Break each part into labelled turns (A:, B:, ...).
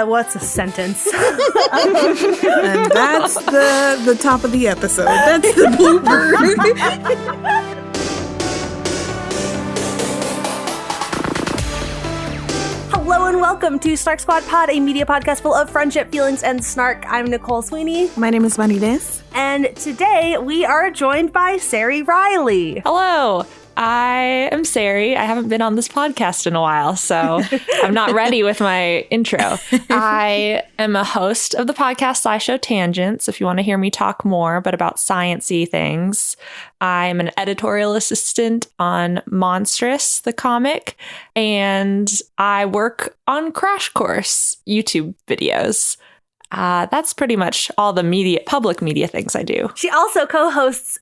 A: what's a sentence?
B: And that's the top of the episode. That's the blooper.
A: Hello and welcome to SnarkSquad Pod, a media podcast full of friendship, feelings, and snark. I'm Nicole Sweeney.
B: My name is Marinés.
A: And today we are joined by Sari Riley.
C: Hello. I am Sari. I haven't been on this podcast in a while, so I'm not ready with my intro. I am a host of the podcast SciShow Tangents, if you want to hear me talk more, but about science-y things. I'm an editorial assistant on Monstrous, the comic, and I work on Crash Course YouTube videos. That's pretty much all the public media things I do.
A: She also co-hosts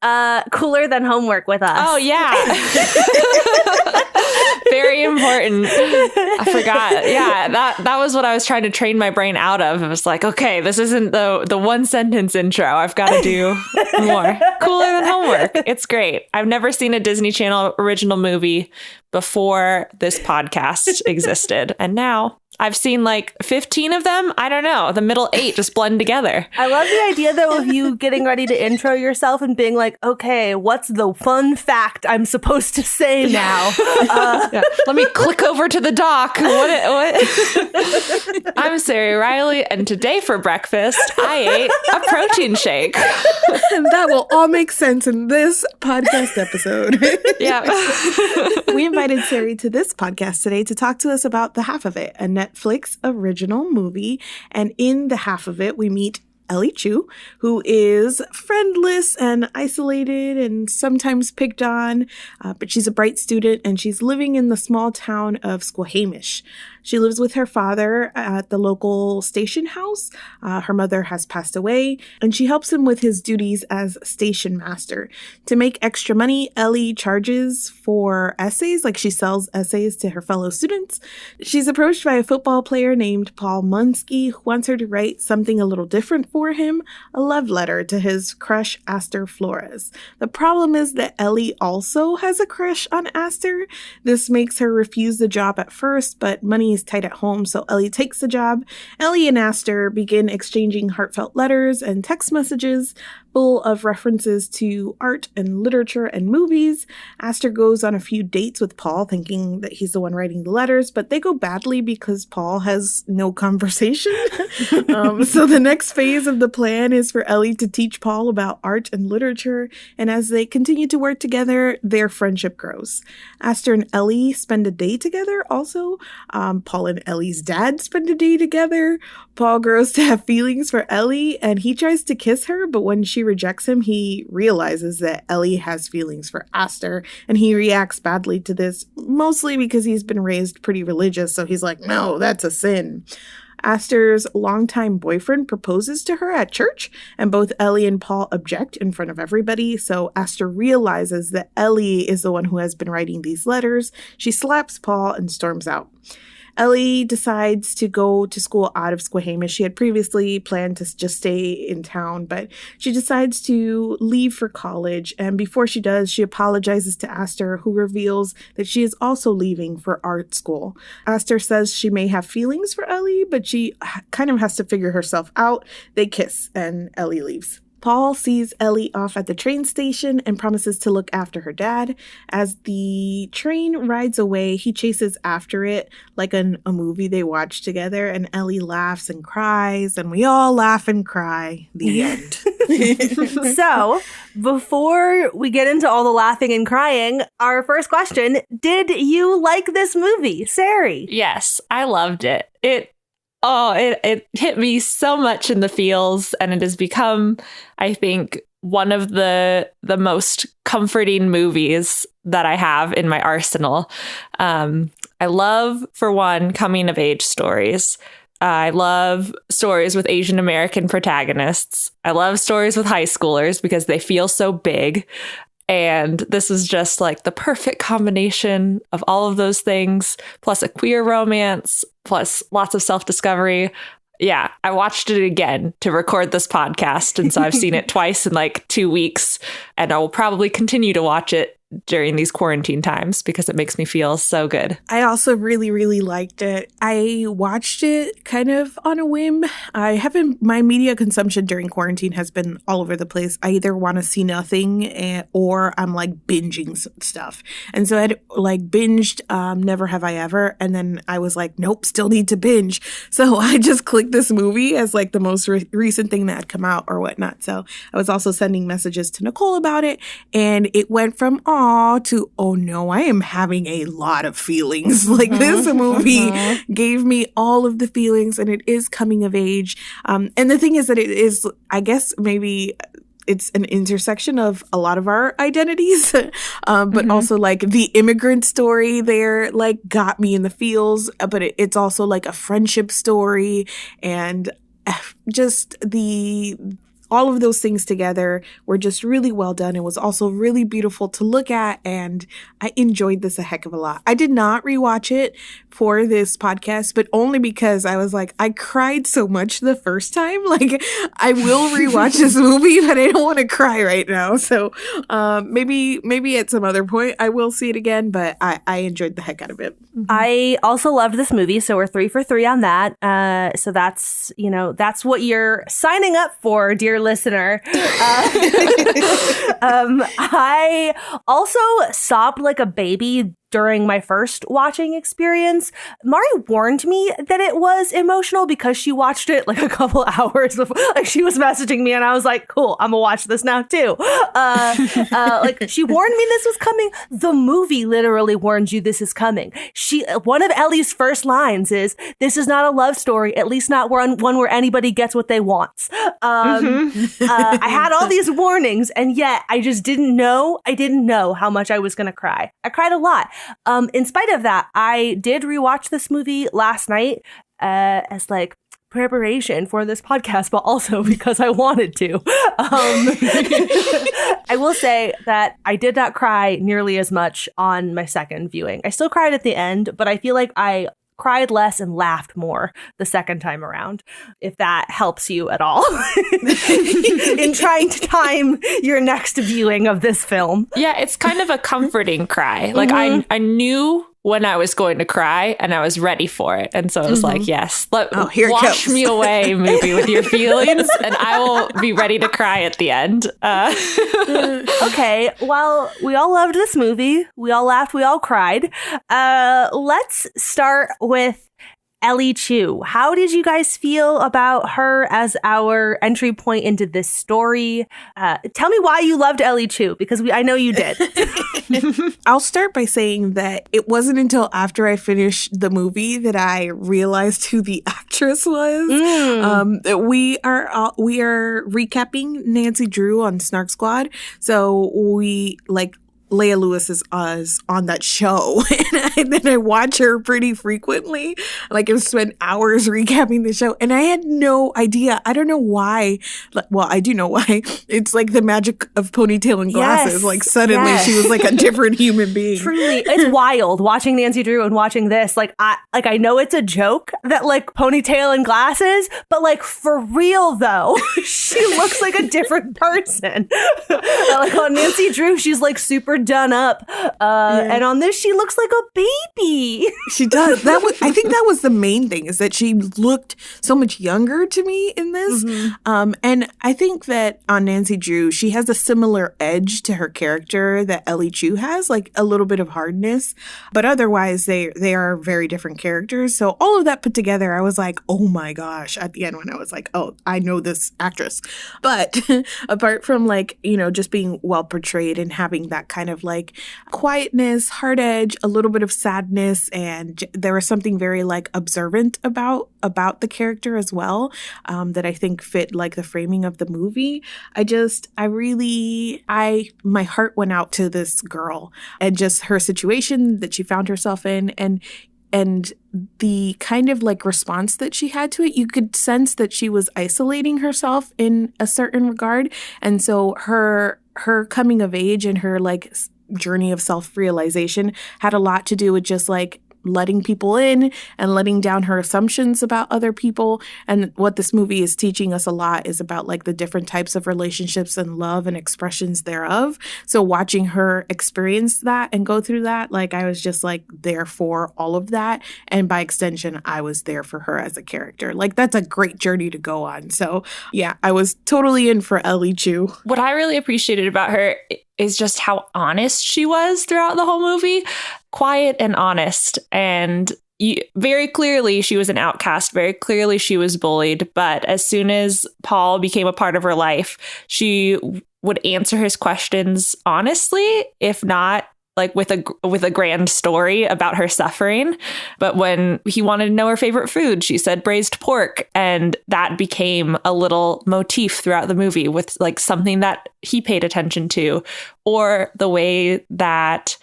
A: Cooler Than Homework with us.
C: Oh, yeah. Very important. I forgot. Yeah, that was what I was trying to train my brain out of. It was like, okay, this isn't the one sentence intro. I've got to do more. Cooler Than Homework. It's great. I've never seen a Disney Channel original movie before this podcast existed. And now I've seen like 15 of them. I don't know. The middle 8 just blend together.
A: I love the idea, though, of you getting ready to intro yourself and being like, okay, what's the fun fact I'm supposed to say now?
C: Yeah. Let me click over to the doc. What? I'm Sari Riley, and today for breakfast, I ate a protein shake.
B: And that will all make sense in this podcast episode.
C: Yeah.
B: We invited Sari to this podcast today to talk to us about The Half of It, a Netflix original movie. And in The Half of It, we meet Ellie Chu, who is friendless and isolated and sometimes picked on, but she's a bright student and she's living in the small town of Squamish. She lives with her father at the local station house. Her mother has passed away, and she helps him with his duties as station master. To make extra money, Ellie charges for essays, like she sells essays to her fellow students. She's approached by a football player named Paul Munsky, who wants her to write something a little different for him, a love letter to his crush, Aster Flores. The problem is that Ellie also has a crush on Aster. This makes her refuse the job at first, but money is tight at home, so Ellie takes the job. Ellie and Aster begin exchanging heartfelt letters and text messages full of references to art and literature and movies. Aster goes on a few dates with Paul, thinking that he's the one writing the letters, but they go badly because Paul has no conversation. So the next phase of the plan is for Ellie to teach Paul about art and literature, and as they continue to work together, their friendship grows. Aster and Ellie spend a day together also. Paul and Ellie's dad spend a day together. Paul grows to have feelings for Ellie, and he tries to kiss her, but when she rejects him, he realizes that Ellie has feelings for Aster, and he reacts badly to this, mostly because he's been raised pretty religious, so he's like, no, that's a sin. Aster's longtime boyfriend proposes to her at church, and both Ellie and Paul object in front of everybody, so Aster realizes that Ellie is the one who has been writing these letters. She slaps Paul and storms out. Ellie decides to go to school out of Squamish. She had previously planned to just stay in town, but she decides to leave for college. And before she does, she apologizes to Aster, who reveals that she is also leaving for art school. Aster says she may have feelings for Ellie, but she kind of has to figure herself out. They kiss, and Ellie leaves. Paul sees Ellie off at the train station and promises to look after her dad. As the train rides away, he chases after it like a movie they watch together, and Ellie laughs and cries, and we all laugh and cry. The end.
A: So, before we get into all the laughing and crying, our first question, did you like this movie, Sari?
C: Yes, I loved it. It hit me so much in the feels, and it has become, I think, one of the most comforting movies that I have in my arsenal. I love, for one, coming of age stories. I love stories with Asian American protagonists. I love stories with high schoolers because they feel so big. And this is just like the perfect combination of all of those things, plus a queer romance, plus lots of self-discovery. Yeah, I watched it again to record this podcast. And so I've seen it twice in like 2 weeks, and I will probably continue to watch it during these quarantine times because it makes me feel so good.
B: I also really, really liked it. I watched it kind of on a whim. My media consumption during quarantine has been all over the place. I either want to see nothing or I'm like binging stuff. And so I like binged Never Have I Ever. And then I was like, nope, still need to binge. So I just clicked this movie as like the most recent thing that had come out or whatnot. So I was also sending messages to Nicole about it. And it went from aw to, oh no, I am having a lot of feelings. Like this movie gave me all of the feelings, and it is coming of age. And the thing is that it is, I guess maybe it's an intersection of a lot of our identities, but also like the immigrant story there like got me in the feels, but it's also like a friendship story, and just all of those things together were just really well done. It was also really beautiful to look at, and I enjoyed this a heck of a lot. I did not rewatch it for this podcast, but only because I was like, I cried so much the first time. Like, I will rewatch this movie, but I don't want to cry right now. So maybe at some other point I will see it again, but I enjoyed the heck out of it.
A: I also loved this movie, so we're 3 for 3 on that. So that's what you're signing up for, dear listener. I also sobbed like a baby during my first watching experience. Mari warned me that it was emotional because she watched it like a couple hours before. Like she was messaging me and I was like, cool, I'm gonna watch this now too. Like she warned me this was coming. The movie literally warned you this is coming. One of Ellie's first lines is, "This is not a love story, at least not one where anybody gets what they want." I had all these warnings, and yet I just didn't know. I didn't know how much I was gonna cry. I cried a lot. In spite of that, I did rewatch this movie last night as like preparation for this podcast, but also because I wanted to. I will say that I did not cry nearly as much on my second viewing. I still cried at the end, but I feel like I cried less and laughed more the second time around, if that helps you at all in trying to time your next viewing of this film.
C: Yeah, it's kind of a comforting cry. Like I knew when I was going to cry and I was ready for it. And so I was like, yes, wash me away, movie, with your feelings, and I will be ready to cry at the end.
A: Okay, well, we all loved this movie. We all laughed. We all cried. Let's start with Ellie Chu. How did you guys feel about her as our entry point into this story? Tell me why you loved Ellie Chu, because I know you did.
B: I'll start by saying that it wasn't until after I finished the movie that I realized who the actress was. We are recapping Nancy Drew on SnarkSquad, so we Leia Lewis is on that show, and then I watch her pretty frequently. Like, I've spent hours recapping the show, and I had no idea. I don't know why. Well, I do know why. It's like the magic of ponytail and glasses.
A: Yes.
B: Like, suddenly she was like a different human being.
A: Truly, it's wild watching Nancy Drew and watching this. I know it's a joke that like ponytail and glasses, but like for real though, she looks like a different person. Like on Nancy Drew, she's like super done up, and on this she looks like a baby.
B: She does. I think that was the main thing, is that she looked so much younger to me in this. And I think that on Nancy Drew, she has a similar edge to her character that Ellie Chu has, like a little bit of hardness, but otherwise they are very different characters. So all of that put together, I was like, oh my gosh, at the end when I was like, oh, I know this actress. But apart from just being well portrayed and having that kind of like quietness, hard edge, a little bit of sadness, and there was something very like observant about the character as well, that I think fit like the framing of the movie. My heart went out to this girl and just her situation that she found herself in, and the kind of like response that she had to it. You could sense that she was isolating herself in a certain regard. And so her coming of age and her like journey of self-realization had a lot to do with just like letting people in and letting down her assumptions about other people. And what this movie is teaching us a lot is about like the different types of relationships and love and expressions thereof. So watching her experience that and go through that, like I was just like there for all of that. And by extension, I was there for her as a character. Like that's a great journey to go on. So yeah, I was totally in for Ellie Chu.
C: What I really appreciated about her is just how honest she was throughout the whole movie. Quiet and honest. And very clearly she was an outcast. Very clearly she was bullied. But as soon as Paul became a part of her life, she would answer his questions honestly, if not like with a grand story about her suffering. But when he wanted to know her favorite food, she said braised pork. And that became a little motif throughout the movie with like something that he paid attention to, or the way that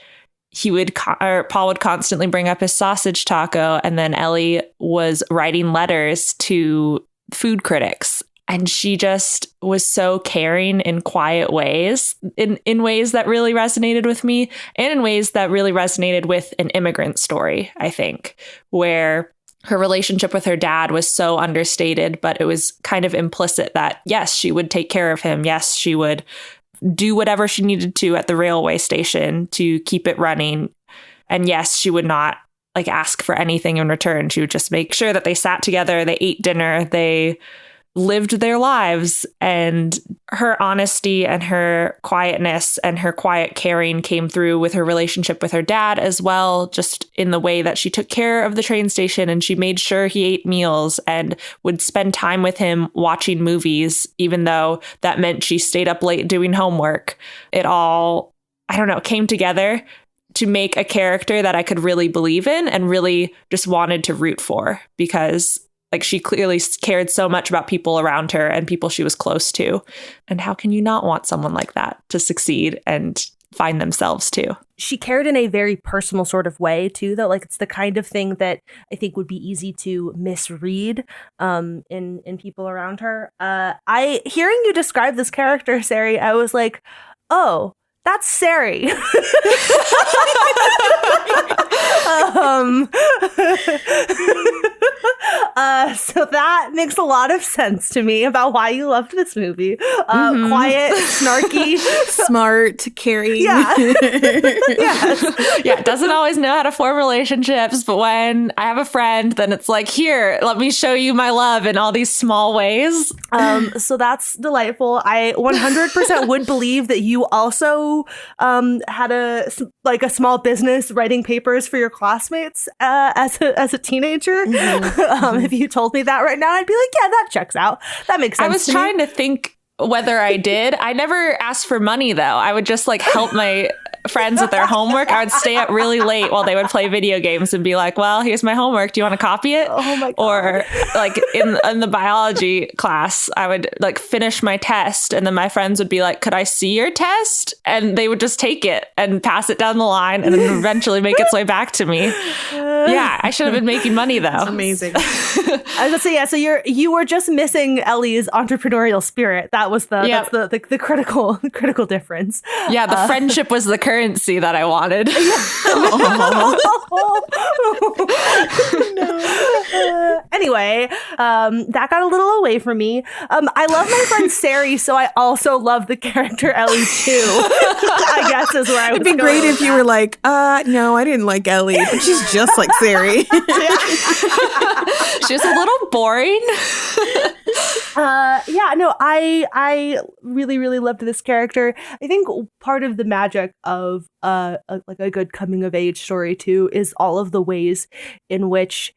C: Paul would constantly bring up his sausage taco. And then Ellie was writing letters to food critics. And she just was so caring in quiet ways, in ways that really resonated with me, and in ways that really resonated with an immigrant story, I think, where her relationship with her dad was so understated, but it was kind of implicit that, yes, she would take care of him. Yes, she would do whatever she needed to at the railway station to keep it running. And yes, she would not like ask for anything in return. She would just make sure that they sat together, they ate dinner, they lived their lives. And her honesty and her quietness and her quiet caring came through with her relationship with her dad as well, just in the way that she took care of the train station and she made sure he ate meals and would spend time with him watching movies, even though that meant she stayed up late doing homework. It all, I don't know, came together to make a character that I could really believe in and really just wanted to root for, because like she clearly cared so much about people around her and people she was close to. And how can you not want someone like that to succeed and find themselves too?
A: She cared in a very personal sort of way too, though. Like it's the kind of thing that I think would be easy to misread in people around her. Hearing you describe this character, Sari, I was like, oh, that's Sari. So that makes a lot of sense to me about why you loved this movie. Quiet, snarky,
B: smart, caring.
A: Yeah. Yes.
C: Yeah, doesn't always know how to form relationships, but when I have a friend, then it's like, here, let me show you my love in all these small ways.
A: So that's delightful. I 100% would believe that you also had a small business writing papers for your classmates as a teenager. If you told me that right now, I'd be like, yeah, that checks out. That makes sense.
C: I was trying to think whether I did. I never asked for money, though. I would just like help my friends with their homework. I would stay up really late while they would play video games and be like, well, here's my homework. Do you want to copy it?
A: Oh my God.
C: Or like in the biology class, I would like finish my test and then my friends would be like, could I see your test? And they would just take it and pass it down the line and then eventually make its way back to me. Yeah, I should have been making money though.
B: That's amazing.
A: I was gonna say, yeah, so you were just missing Ellie's entrepreneurial spirit. That was that's the critical difference.
C: Yeah, the friendship was the currency that I wanted.
A: Anyway, that got a little away from me. I love my friend Sari, so I also love the character Ellie too. I guess is where I would.
B: It'd be great if you were like, no, I didn't like Ellie, but she's just like Sari.
C: She was a little boring.
A: I really, really loved this character. I think part of the magic of a good coming of age story too is all of the ways in which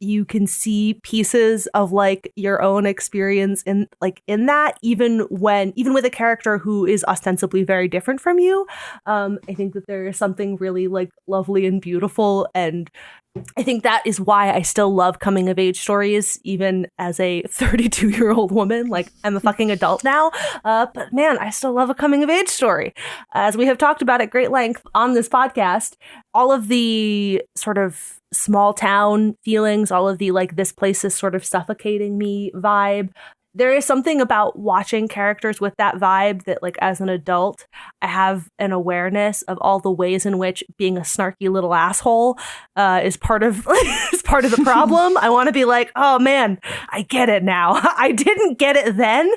A: you can see pieces of like your own experience in that, even with a character who is ostensibly very different from you. I think that there is something really like lovely and beautiful, and I think that is why I still love coming of age stories, even as a 32-year-old woman. Like, I'm a fucking adult now, but man, I still love a coming of age story. As we have talked about at great length on this podcast, all of the sort of small town feelings, all of the like, this place is sort of suffocating me vibe, there is something about watching characters with that vibe that, like, as an adult, I have an awareness of all the ways in which being a snarky little asshole is part of is part of the problem. I want to be like, oh man, I get it now. I didn't get it then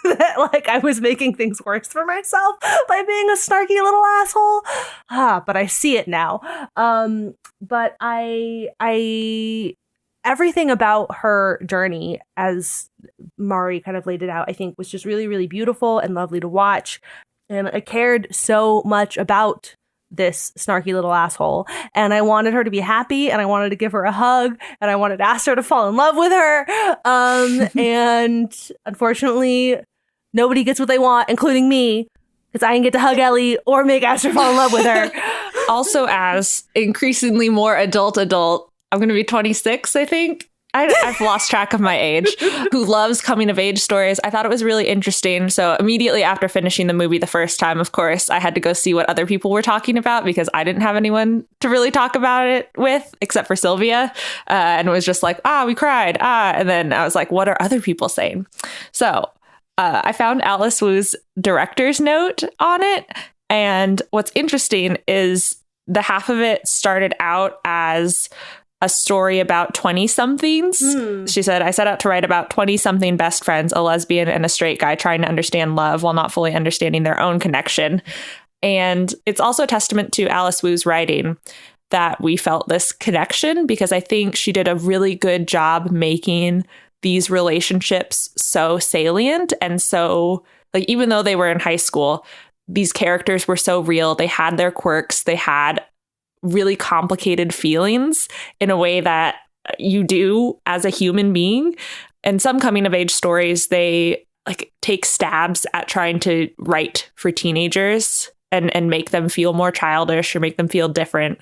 A: that, like, I was making things worse for myself by being a snarky little asshole. But I see it now. But I everything about her journey, as Mari kind of laid it out, I think was just really, really beautiful and lovely to watch. And I cared so much about this snarky little asshole. And I wanted her to be happy, and I wanted to give her a hug, and I wanted to ask her to fall in love with her. And unfortunately, nobody gets what they want, including me, because I didn't get to hug Ellie or make Aster fall in love with her.
C: Also, as increasingly more adult, I'm going to be 26, I think. I've lost track of my age, who loves coming of age stories. I thought it was really interesting. So immediately after finishing the movie the first time, of course, I had to go see what other people were talking about, because I didn't have anyone to really talk about it with, except for Sylvia. And it was just like, we cried. And then I was like, what are other people saying? So I found Alice Wu's director's note on it. And what's interesting is the half of it started out as a story about 20-somethings. She said, I set out to write about 20-something best friends, a lesbian and a straight guy, trying to understand love while not fully understanding their own connection. And it's also a testament to Alice Wu's writing that we felt this connection, because I think she did a really good job making these relationships so salient. And so, like, even though they were in high school, these characters were so real. They had their quirks. They had really complicated feelings in a way that you do as a human being. And some coming of age stories, they like take stabs at trying to write for teenagers and make them feel more childish or make them feel different.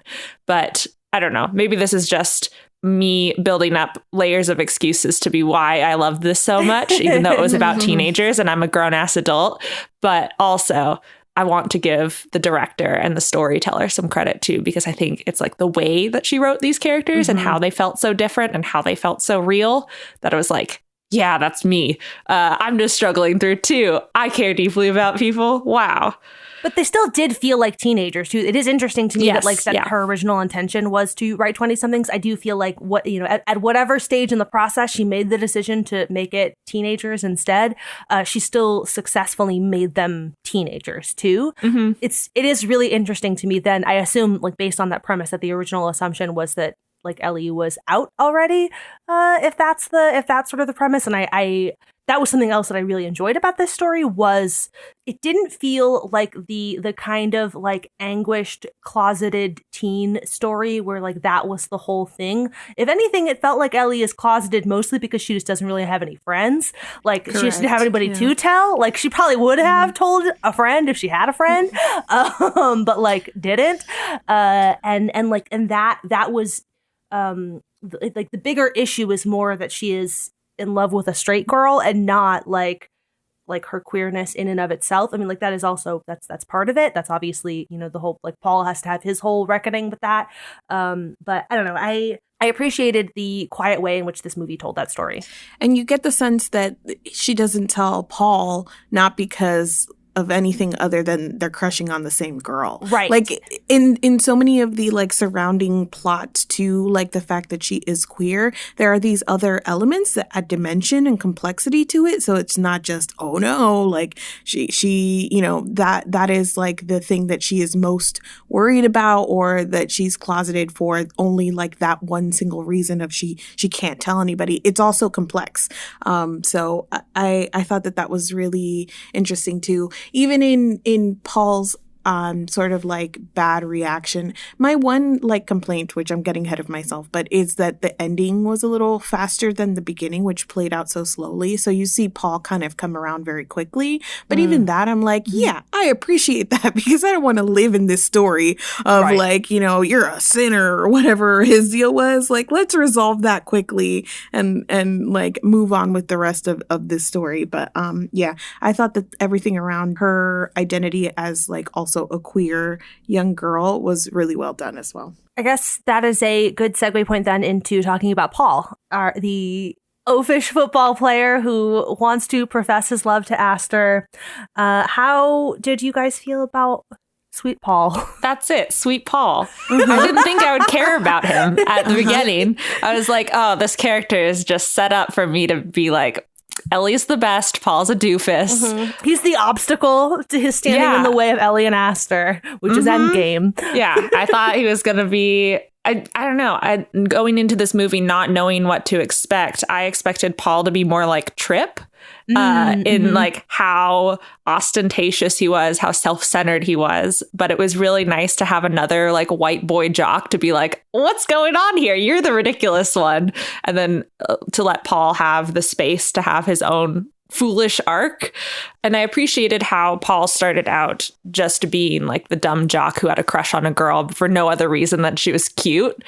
C: But I don't know, maybe this is just me building up layers of excuses to be why I love this so much, even though it was about teenagers and I'm a grown ass adult. But also, I want to give the director and the storyteller some credit too, because I think it's like the way that she wrote these characters and how they felt so different and how they felt so real, that it was like, yeah, that's me. I'm just struggling through too. I care deeply about people. Wow.
A: But they still did feel like teenagers too. It is interesting to me that her original intention was to write 20-somethings. I do feel like at whatever stage in the process she made the decision to make it teenagers instead, she still successfully made them teenagers too. It is really interesting to me then. I assume, like, based on that premise, that the original assumption was that, like, Ellie was out already, if that's sort of the premise. And I that was something else that I really enjoyed about this story, was it didn't feel like the kind of, like, anguished, closeted teen story where, like, that was the whole thing. If anything, it felt like Ellie is closeted mostly because she just doesn't really have any friends. Like, she just didn't have anybody to tell. Like, she probably would have told a friend if she had a friend, but, like, didn't. And that was like the bigger issue is more that she is in love with a straight girl and not like her queerness in and of itself. I mean, like, that is also that's part of it. That's obviously, the whole, like, Paul has to have his whole reckoning with that. But I don't know. I appreciated the quiet way in which this movie told that story.
B: And you get the sense that she doesn't tell Paul not because of anything other than they're crushing on the same girl.
A: Right.
B: Like, in so many of the, like, surrounding plots to, like, the fact that she is queer, there are these other elements that add dimension and complexity to it. So it's not just, oh no, like, she that is, like, the thing that she is most worried about, or that she's closeted for only, like, that one single reason of she can't tell anybody. It's also complex. So I thought that was really interesting too. Even in Paul's sort of, like, bad reaction, my one, like, complaint, which I'm getting ahead of myself, but is that the ending was a little faster than the beginning, which played out so slowly. So you see Paul kind of come around very quickly. But even that, I'm like, yeah, I appreciate that, because I don't want to live in this story of like, you're a sinner or whatever his deal was. Like, let's resolve that quickly and like move on with the rest of this story. But yeah, I thought that everything around her identity as, like, also a queer young girl was really well done as well.
A: I guess that is a good segue point then into talking about Paul, the oafish football player who wants to profess his love to Aster. How did you guys feel about Sweet Paul?
C: That's it, Sweet Paul. I didn't think I would care about him at the beginning. I was like, oh, this character is just set up for me to be like, Ellie's the best, Paul's a doofus.
A: He's the obstacle to his standing in the way of Ellie and Aster, which is endgame.
C: Yeah, I thought he was going to be... I don't know. Going into this movie not knowing what to expect, I expected Paul to be more like Trip in like how ostentatious he was, how self-centered he was. But it was really nice to have another like white boy jock to be like, what's going on here? You're the ridiculous one. And then to let Paul have the space to have his own foolish arc. And I appreciated how Paul started out just being like the dumb jock who had a crush on a girl for no other reason than she was cute,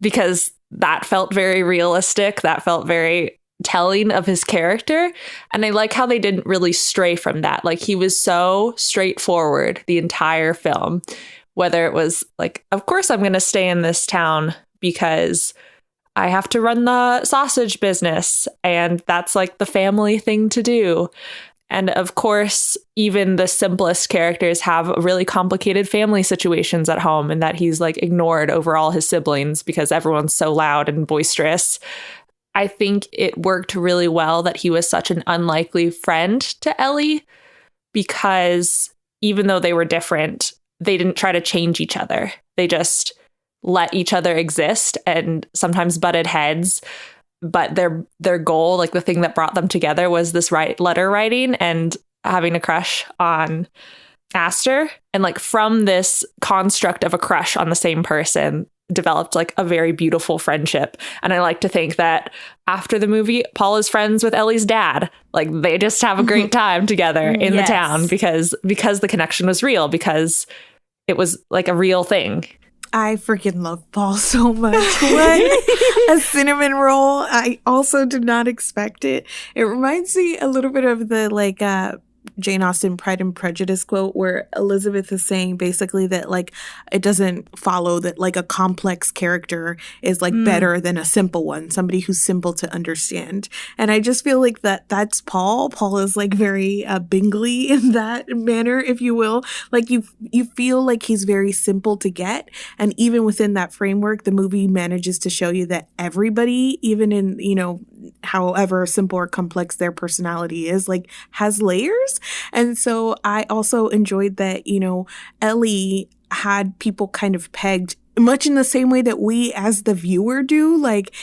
C: because that felt very realistic. That felt very telling of his character. And I like how they didn't really stray from that. Like he was so straightforward the entire film, whether it was like, of course I'm going to stay in this town because I have to run the sausage business, and that's like the family thing to do. And of course, even the simplest characters have really complicated family situations at home, and that he's like ignored over all his siblings because everyone's so loud and boisterous. I think it worked really well that he was such an unlikely friend to Ellie, because even though they were different, they didn't try to change each other. They just let each other exist and sometimes butted heads. But their goal, like the thing that brought them together, was this letter writing and having a crush on Aster. And like from this construct of a crush on the same person developed like a very beautiful friendship. And I like to think that after the movie, Paul is friends with Ellie's dad. Like they just have a great time together in the town because the connection was real, because it was like a real thing.
B: I freaking love Paul so much. What a cinnamon roll. I also did not expect it. It reminds me a little bit of the like Jane Austen Pride and Prejudice quote where Elizabeth is saying basically that like it doesn't follow that like a complex character is like better than a simple one, somebody who's simple to understand. And I just feel like that's Paul. Paul is like very Bingley in that manner, if you will. Like you feel like he's very simple to get. And even within that framework, the movie manages to show you that everybody, even in, you know, however simple or complex their personality is, like has layers. And so I also enjoyed that, you know, Ellie had people kind of pegged much in the same way that we as the viewer do. Like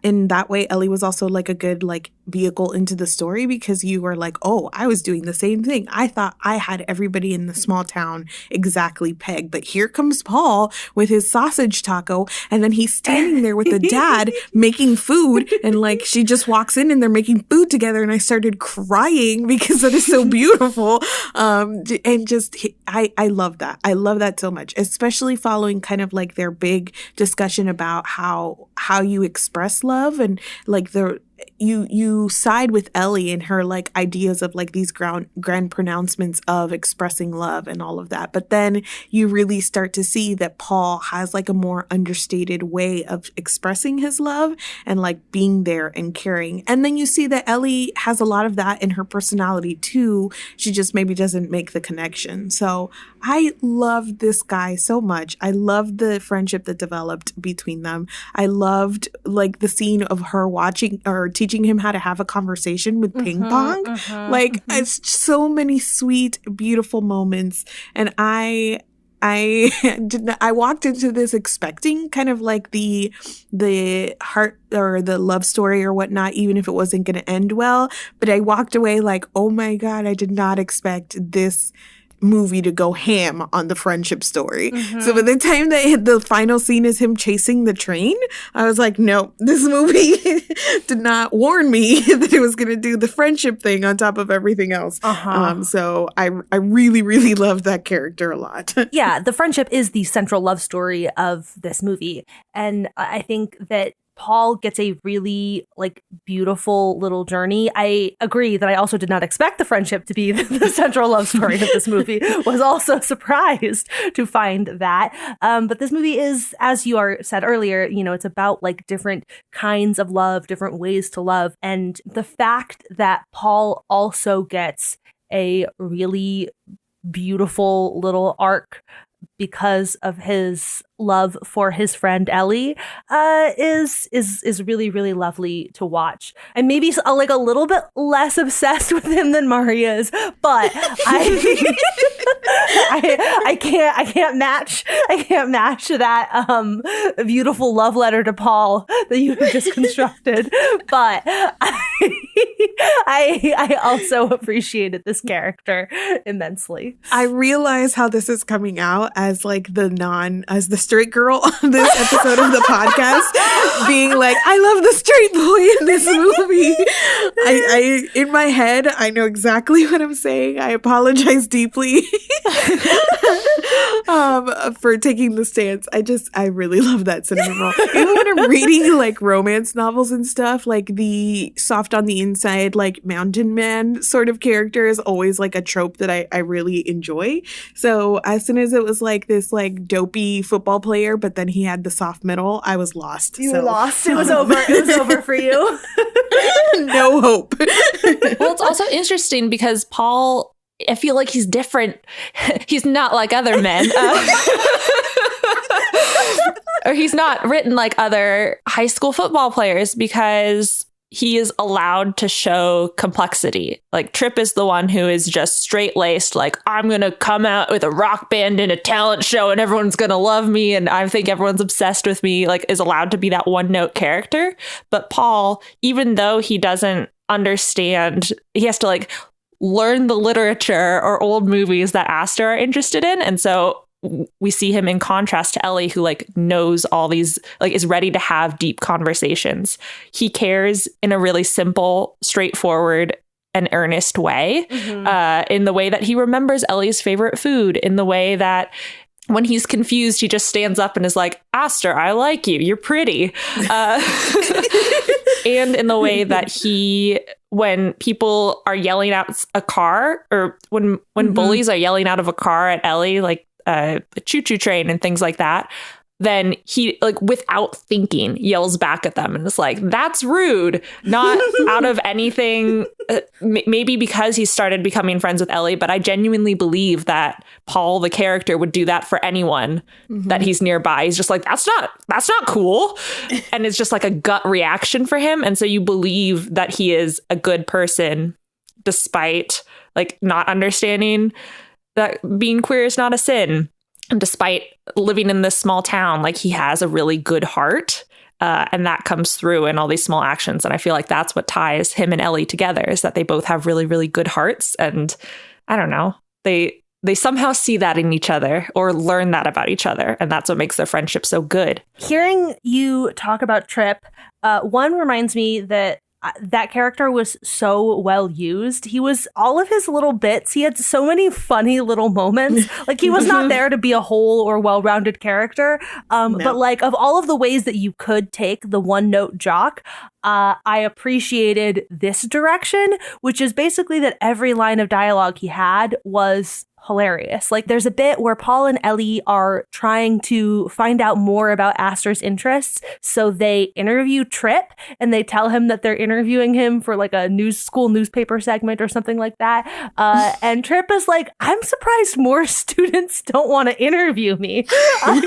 B: in that way, Ellie was also like a good like vehicle into the story, because you were like, oh, I was doing the same thing. I thought I had everybody in the small town exactly pegged, but here comes Paul with his sausage taco, and then he's standing there with the dad making food, and like she just walks in and they're making food together, and I started crying because that is so beautiful. And just I love that. I love that so much, especially following kind of like their big discussion about how you express love, and like you side with Ellie and her like ideas of like these grand pronouncements of expressing love and all of that. But then you really start to see that Paul has like a more understated way of expressing his love and like being there and caring. And then you see that Ellie has a lot of that in her personality too. She just maybe doesn't make the connection. So I love this guy so much. I loved the friendship that developed between them. I loved like the scene of her watching or teaching him how to have a conversation with ping pong. It's so many sweet, beautiful moments. And I walked into this expecting kind of like the heart or the love story or whatnot, even if it wasn't going to end well. But I walked away like, oh my God, I did not expect this movie to go ham on the friendship story. So by the time that the final scene is him chasing the train, I was like, no, this movie did not warn me that it was going to do the friendship thing on top of everything else. So I really, really love that character a lot.
A: Yeah, the friendship is the central love story of this movie. And I think that Paul gets a really like beautiful little journey. I agree that I also did not expect the friendship to be the central love story of this movie. Was also surprised to find that. But this movie is, as you said earlier, you know, it's about like different kinds of love, different ways to love. And the fact that Paul also gets a really beautiful little arc because of his love for his friend Ellie is really, really lovely to watch. And maybe like a little bit less obsessed with him than Maria is, but I can't match that beautiful love letter to Paul that you have just constructed. But I also appreciated this character immensely.
B: I realize how this is coming out as like as the straight girl on this episode of the podcast, being like, I love the straight boy in this movie. I in my head, I know exactly what I'm saying. I apologize deeply for taking the stance. I really love that cinnamon roll. Even when I'm reading like romance novels and stuff, like the soft on the inside, like mountain man sort of character is always like a trope that I really enjoy. So as soon as it was like this like dopey football player, but then he had the soft middle, I was lost.
A: You were lost. It was over. It was over for you.
B: No hope.
C: Well, it's also interesting because Paul, I feel like he's different. He's not like other men. Or he's not written like other high school football players because he is allowed to show complexity. Like Trip is the one who is just straight laced, like, I'm going to come out with a rock band in a talent show and everyone's going to love me. And I think everyone's obsessed with me, like is allowed to be that one note character. But Paul, even though he doesn't understand, he has to like learn the literature or old movies that Aster are interested in. And so we see him in contrast to Ellie, who like knows all these, like is ready to have deep conversations. He cares in a really simple, straightforward and earnest way, in the way that he remembers Ellie's favorite food, in the way that when he's confused, he just stands up and is like, Aster, I like you. You're pretty. And in the way that when people are yelling out a car, or when bullies are yelling out of a car at Ellie, like a choo-choo train and things like that, then he like without thinking yells back at them and it's like, that's rude, not out of anything, maybe because he started becoming friends with Ellie, but I genuinely believe that Paul the character would do that for anyone that he's nearby. He's just like, that's not cool, and it's just like a gut reaction for him. And so you believe that he is a good person despite like not understanding that being queer is not a sin. And despite living in this small town, like he has a really good heart. And that comes through in all these small actions. And I feel like that's what ties him and Ellie together, is that they both have really, really good hearts. And I don't know, they somehow see that in each other or learn that about each other. And that's what makes their friendship so good.
A: Hearing you talk about Trip, one reminds me that that character was so well used. He was all of his little bits. He had so many funny little moments. Like he was not there to be a whole or well-rounded character. No. But like of all of the ways that you could take the one note jock, I appreciated this direction, which is basically that every line of dialogue he had was hilarious. Like there's a bit where Paul and Ellie are trying to find out more about Aster's interests. So they interview Trip and they tell him that they're interviewing him for like a school newspaper segment or something like that. And Trip is like, I'm surprised more students don't want to interview me. And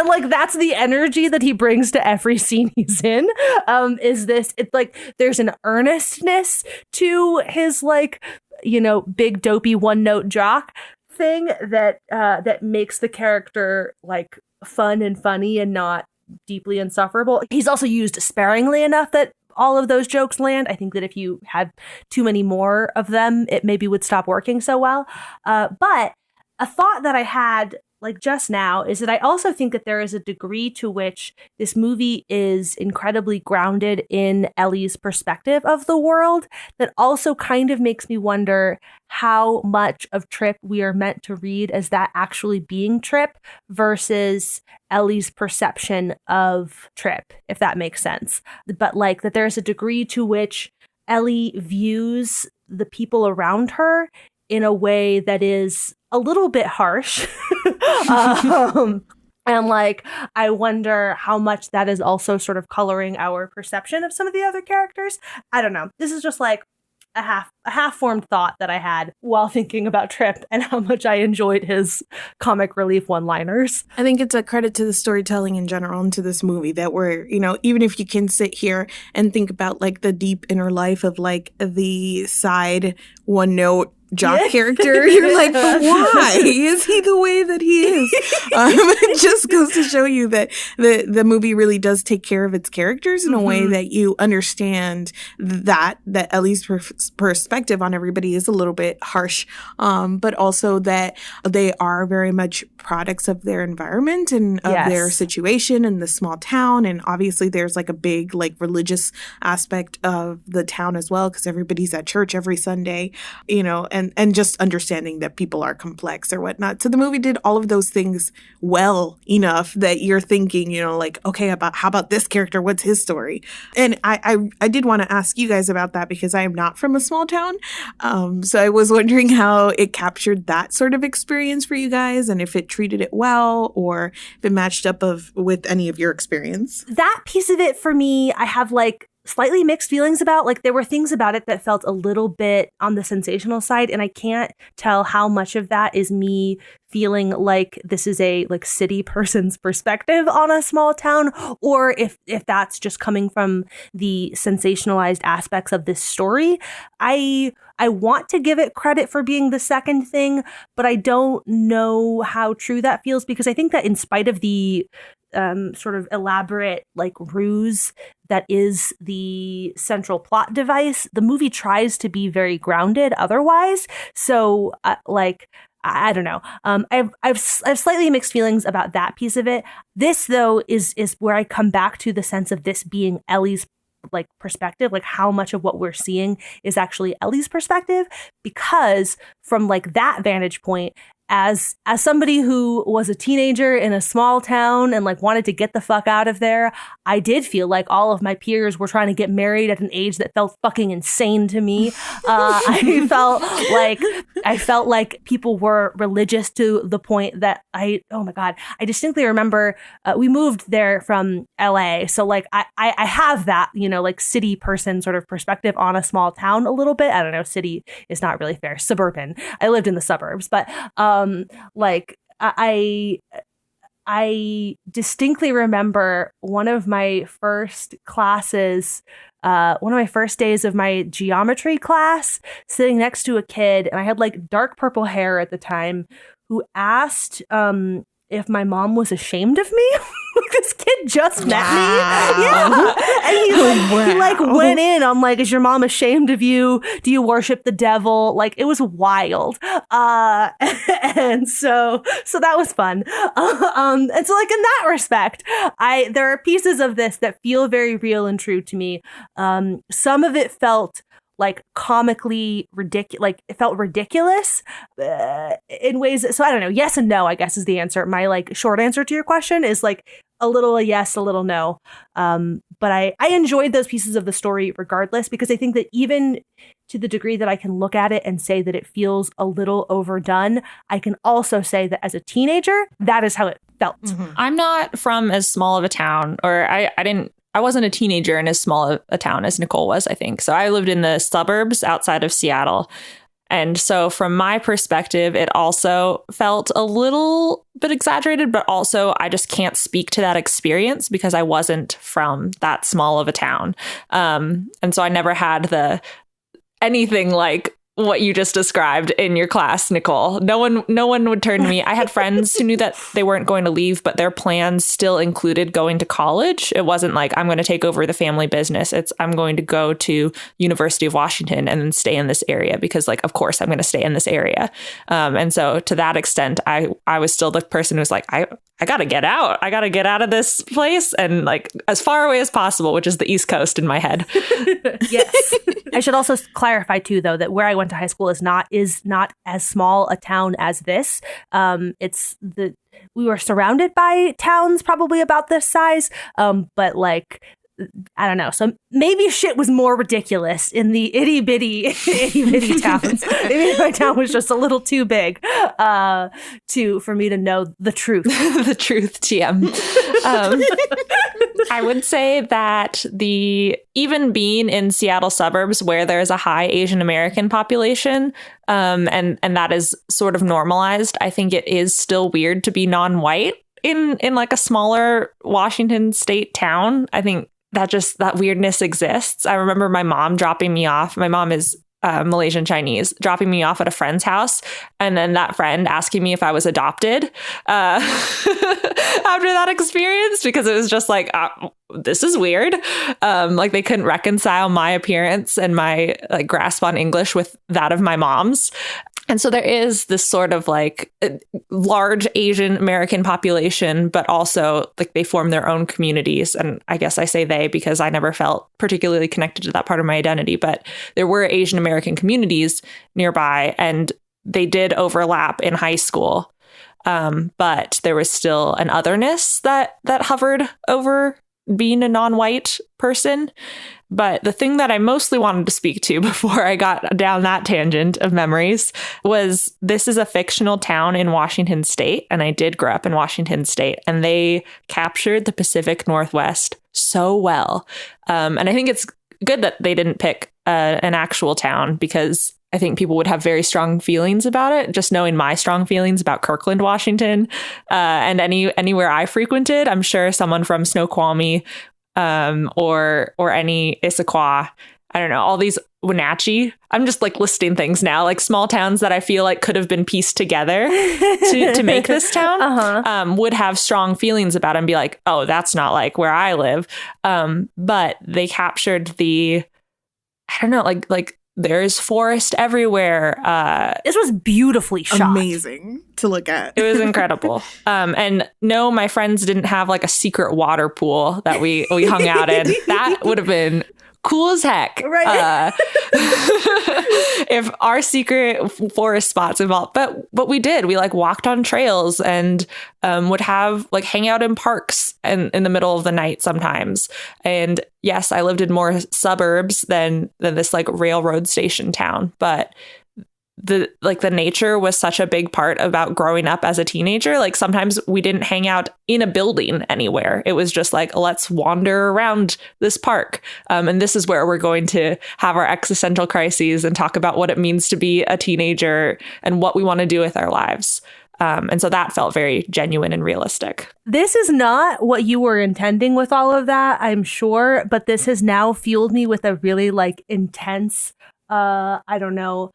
A: like that's the energy that he brings to every scene he's in. It's like there's an earnestness to his like, you know, big dopey one note jock thing that makes the character like fun and funny and not deeply insufferable. He's also used sparingly enough that all of those jokes land. I think that if you had too many more of them, it maybe would stop working so well. But a thought that I had like just now is that I also think that there is a degree to which this movie is incredibly grounded in Ellie's perspective of the world that also kind of makes me wonder how much of Trip we are meant to read as that actually being Trip versus Ellie's perception of Trip, if that makes sense. But like that there's a degree to which Ellie views the people around her in a way that is a little bit harsh. And like, I wonder how much that is also sort of coloring our perception of some of the other characters. I don't know. This is just like a half-formed thought that I had while thinking about Trip and how much I enjoyed his comic relief one-liners.
B: I think it's a credit to the storytelling in general and to this movie that we're, even if you can sit here and think about like the deep inner life of like the side one note jock character, you're like, but why is he the way that he is? It just goes to show you that the movie really does take care of its characters in a way that you understand that Ellie's perspective on everybody is a little bit harsh, but also that they are very much products of their environment and of their situation in the small town. And obviously there's like a big like religious aspect of the town as well, because everybody's at church every Sunday, and just understanding that people are complex or whatnot. So the movie did all of those things well enough that you're thinking, like, okay, how about this character? What's his story? And I did want to ask you guys about that because I am not from a small town. So I was wondering how it captured that sort of experience for you guys and if it treated it well or if it matched up with any of your experience.
A: That piece of it for me, I have like slightly mixed feelings about. Like there were things about it that felt a little bit on the sensational side, and I can't tell how much of that is me feeling like this is a like city person's perspective on a small town, or if that's just coming from the sensationalized aspects of this story. I want to give it credit for being the second thing, but I don't know how true that feels, because I think that in spite of the sort of elaborate like ruse that is the central plot device, the movie tries to be very grounded otherwise. So I don't know. I've slightly mixed feelings about that piece of it. This though is where I come back to the sense of this being Ellie's like perspective, like how much of what we're seeing is actually Ellie's perspective, because from like that vantage point, as somebody who was a teenager in a small town and like wanted to get the fuck out of there, I did feel like all of my peers were trying to get married at an age that felt fucking insane to me. I felt like people were religious to the point that I distinctly remember we moved there from LA. So like I have that, like city person sort of perspective on a small town a little bit. I don't know, city is not really fair. Suburban. I lived in the suburbs, but I distinctly remember one of my first classes, one of my first days of my geometry class, sitting next to a kid, and I had like dark purple hair at the time, who asked if my mom was ashamed of me. This kid just met me. Yeah. And he like went in on like, is your mom ashamed of you? Do you worship the devil? Like, it was wild. And so that was fun. And so like in that respect, there are pieces of this that feel very real and true to me. Some of it felt like comically ridiculous, like it felt ridiculous in ways. So I don't know. Yes and no, I guess, is the answer. My like short answer to your question is like a little a yes, a little no. But I enjoyed those pieces of the story regardless, because I think that even to the degree that I can look at it and say that it feels a little overdone, I can also say that as a teenager, that is how it felt.
C: Mm-hmm. I'm not from as small of a town, or I wasn't a teenager in as small a town as Nicole was, I think. So I lived in the suburbs outside of Seattle. And so from my perspective, it also felt a little bit exaggerated, but also I just can't speak to that experience because I wasn't from that small of a town. And so I never had anything like what you just described in your class, Nicole. No one would turn to me. I had friends who knew that they weren't going to leave, but their plans still included going to college. It wasn't like, I'm going to take over the family business. It's, I'm going to go to University of Washington and then stay in this area because, like, of course I'm going to stay in this area. And so to that extent, I was still the person who was like, I got to get out. I got to get out of this place and, like, as far away as possible, which is the East Coast in my head.
A: Yes. I should also clarify too, though, that where I went to high school is not as small a town as this. We were surrounded by towns probably about this size, but like, I don't know. So maybe shit was more ridiculous in the itty bitty towns. Maybe my town was just a little too big for me to know the truth.
C: The truth, TM. I would say that even being in Seattle suburbs where there's a high Asian American population, and that is sort of normalized, I think it is still weird to be non-white in like a smaller Washington state town. I think that weirdness exists. I remember my mom dropping me off. My mom is Malaysian Chinese, dropping me off at a friend's house. And then that friend asking me if I was adopted after that experience, because it was just like, this is weird. Like they couldn't reconcile my appearance and my like grasp on English with that of my mom's. And so there is this sort of like large Asian American population, but also like they form their own communities. And I guess I say they because I never felt particularly connected to that part of my identity. But there were Asian American communities nearby, and they did overlap in high school. But there was still an otherness that hovered over being a non-white person. But the thing that I mostly wanted to speak to before I got down that tangent of memories was this is a fictional town in Washington State. And I did grow up in Washington State, and they captured the Pacific Northwest so well. And I think it's good that they didn't pick an actual town, because I think people would have very strong feelings about it. Just knowing my strong feelings about Kirkland, Washington, and anywhere I frequented, I'm sure someone from Snoqualmie or any Issaquah, I don't know, all these Wenatchee. I'm just like listing things now, like small towns that I feel like could have been pieced together to make this town, would have strong feelings about it and be like, oh, that's not like where I live. But they captured I don't know, like there's forest everywhere.
A: This was beautifully shot.
B: Amazing to look at.
C: It was incredible. And no, my friends didn't have like a secret water pool that we hung out in. That would have been cool as heck.
A: Right.
C: If our secret forest spots involved, but we did. We like walked on trails and would have like hang out in parks and in the middle of the night sometimes. And yes, I lived in more suburbs than this like railroad station town, but the nature was such a big part about growing up as a teenager. Like sometimes we didn't hang out in a building anywhere. It was just like, let's wander around this park. And this is where we're going to have our existential crises and talk about what it means to be a teenager and what we want to do with our lives. And so that felt very genuine and realistic.
A: This is not what you were intending with all of that, I'm sure, but this has now fueled me with a really like intense, I don't know,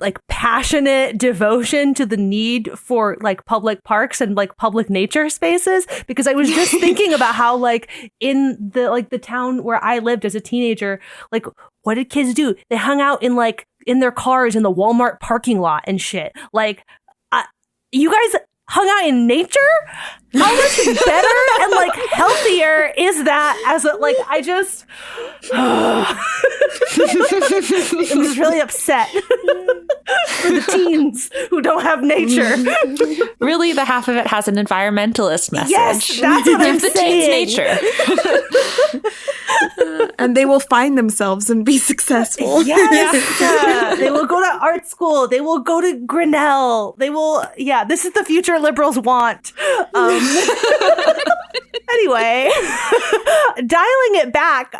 A: like passionate devotion to the need for like public parks and like public nature spaces, because I was just thinking about how like in the town where I lived as a teenager, like what did kids do? They hung out in their cars in the Walmart parking lot and shit. Like you guys hung out in nature? How much better and like healthier is that as a like I just I was really upset for the teens who don't have nature.
C: Really, the half of it has an environmentalist message.
A: Yes, that's what I'm saying.
C: Give the teens nature.
B: And they will find themselves and be successful.
A: Yes. They will go to art school. They will go to Grinnell. They will, this is the future liberals want. Anyway, dialing it back,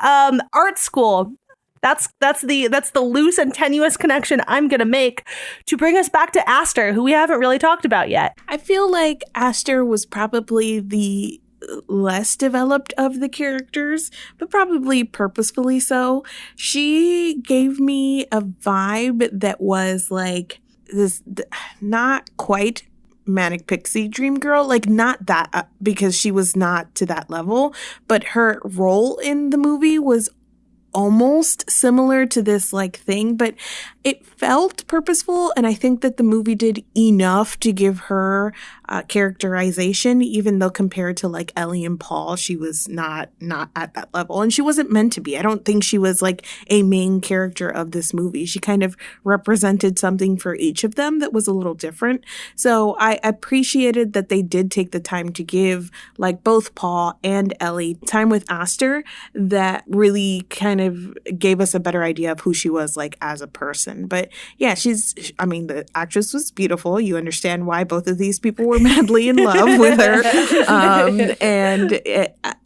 A: art school. That's the loose and tenuous connection I'm going to make to bring us back to Aster, who we haven't really talked about yet.
B: I feel like Aster was probably the less developed of the characters, but probably purposefully so. She gave me a vibe that was like this, not quite manic pixie dream girl, like not that, because she was not to that level, but her role in the movie was almost similar to this like thing, but it felt purposeful. And I think that the movie did enough to give her characterization, even though compared to like Ellie and Paul, she was not at that level. And she wasn't meant to be. I don't think she was like a main character of this movie. She kind of represented something for each of them that was a little different. So I appreciated that they did take the time to give like both Paul and Ellie time with Aster that really kind of gave us a better idea of who she was like as a person. But yeah, the actress was beautiful. You understand why both of these people were madly in love with her.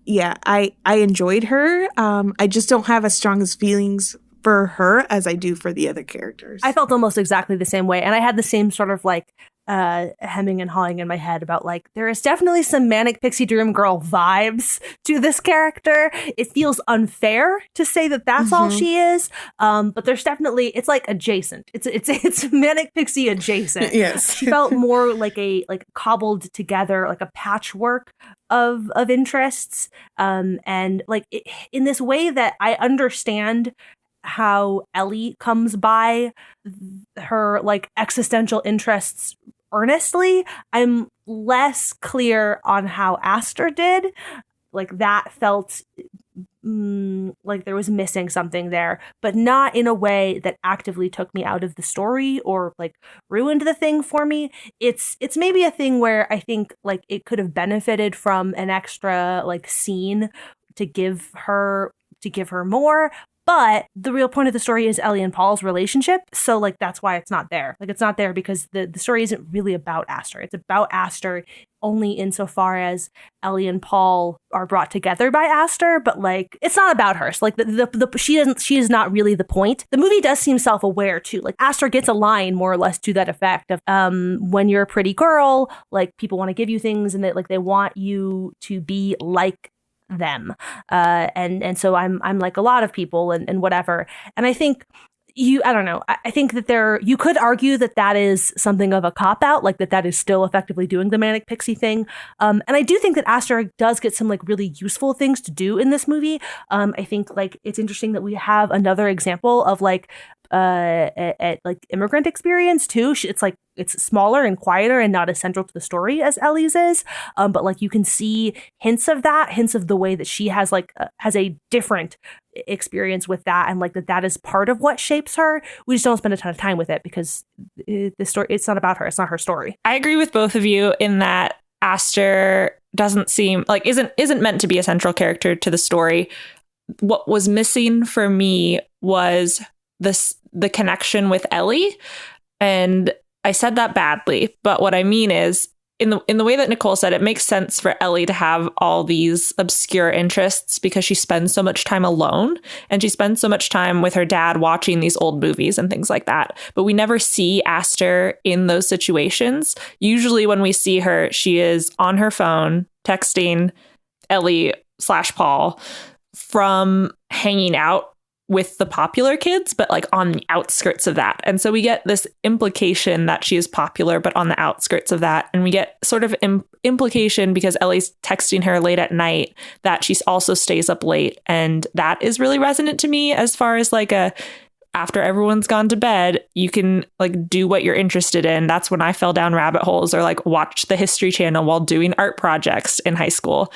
B: I enjoyed her. I just don't have as strong as feelings for her as I do for the other characters.
A: I felt almost exactly the same way. And I had the same sort of like hemming and hawing in my head about like, there is definitely some manic pixie dream girl vibes to this character. It feels unfair to say that that's all she is. But there's definitely, it's like adjacent. It's manic pixie adjacent.
B: Yes.
A: She felt more like a cobbled together, like a patchwork of interests. And like in this way that I understand how Ellie comes by her like existential interests earnestly, I'm less clear on how Aster did. Like that felt like there was missing something there, but not in a way that actively took me out of the story or like ruined the thing for me. It's maybe a thing where I think like it could have benefited from an extra like scene to give her more. But the real point of the story is Ellie and Paul's relationship. So, like, that's why it's not there. Like, it's not there because the story isn't really about Aster. It's about Aster only insofar as Ellie and Paul are brought together by Aster. But, like, it's not about her. So, like, she is not really the point. The movie does seem self-aware, too. Like, Aster gets a line, more or less, to that effect of, when you're a pretty girl, like, people want to give you things and they want you to be like them, and so I'm like a lot of people and whatever. And I think I don't know. I think that you could argue that is something of a cop out, like that is still effectively doing the manic pixie thing. And I do think that Aster does get some like really useful things to do in this movie. I think like it's interesting that we have another example of like like immigrant experience too. It's like it's smaller and quieter and not as central to the story as Ellie's is. But like you can see hints of the way that she has like has a different experience with that, and like that is part of what shapes her. We just don't spend a ton of time with it because the story, it's not about her. It's not her story.
C: I agree with both of you in that Aster doesn't seem like isn't meant to be a central character to the story. What was missing for me was the connection with Ellie, and I said that badly, but what I mean is in the way that Nicole said, it makes sense for Ellie to have all these obscure interests because she spends so much time alone and she spends so much time with her dad watching these old movies and things like that. But we never see Aster in those situations. Usually when we see her, she is on her phone texting Ellie/Paul from hanging out with the popular kids, but like on the outskirts of that. And so we get this implication that she is popular, but on the outskirts of that. And we get sort of implication because Ellie's texting her late at night that she also stays up late. And that is really resonant to me as far as like after everyone's gone to bed, you can like do what you're interested in. That's when I fell down rabbit holes or like watch the History Channel while doing art projects in high school,